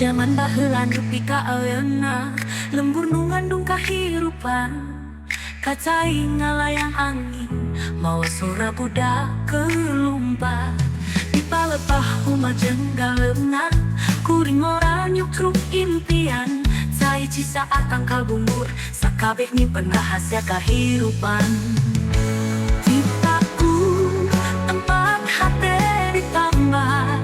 Zaman baheula nepi ka ayeuna, lembur nu ngandung kahirupan. Kacai ngalayang angin, mawa sora budak kelumpat. Di palepah umah jenggaleuna, kuring ora nyukruk impian. Cai cisa akang kalbumbur, sakabeh nyimpen rahasia kahirupan. Ciptaku tempat hate ditambah,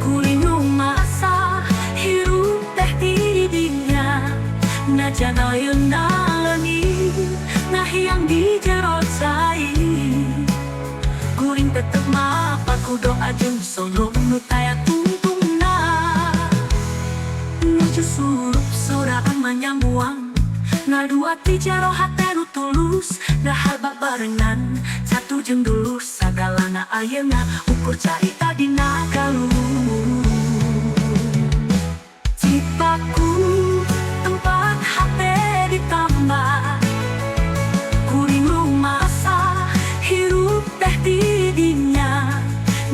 kuring nu masa hirup teh tidinya. Najan ayeuna leungit ngahiang di jero cai, kuring tetep mapa ku doa jeung sono nu taya tungtungna. Nuju surup soraan manyambuang, ngadu ati jero hate nu tulus. Dahar babarengan satu jeung dulus, sagalana ayeuna ukur carita dina galuh. Cipaku tempat hate ditambah, kuring lumasa hirup teh tidinya.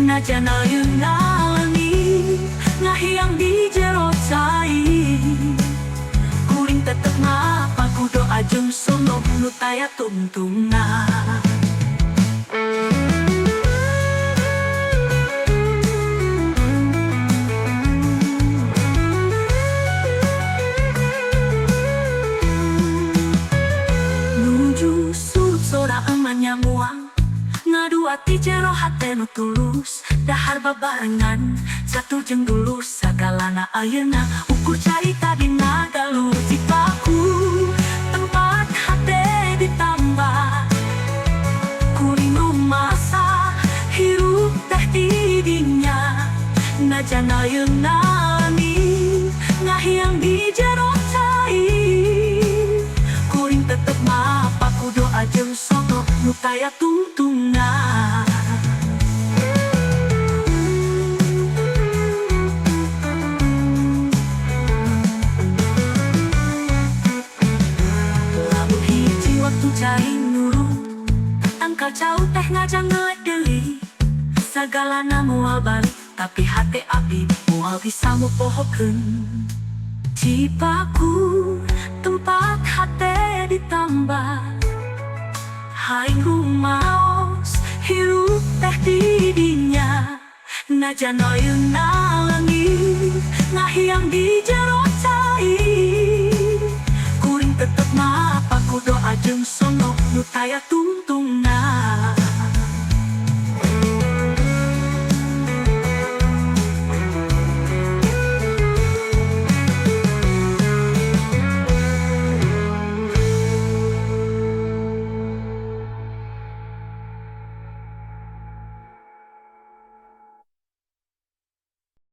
Najan ayeuna leungit ngahiang di jero cai, kuring tetep ngapa ku doa jeung sono nu taya tungtungna. Nuju surup soraan manyambuang, ngadu ati jero hate nu tulus. Dahar babarengan satu jeung dulus, sagalana ayeuna ukur carita dina galuh. Cipaku tempat hate ditambah, kuring nu masa hirup teh tidinya. Najan ayeuna leungit ngahiang di jero cai, kuring tetep mapa ku doa jeung sono nu taya tungtungna. Lamun hiji waktu cai nurun, angka jauh teh ngajang ngeulek deui. Sagalana moal balik, tapi hate abdi moal bisa mupohokeun. Cipaku tempat hate ditambah, haing rumaos hirup teh tidinya. Najan ayeuna leungit ngahiang di jero cai, kuring tetep mapa ku doa jeung sono nu taya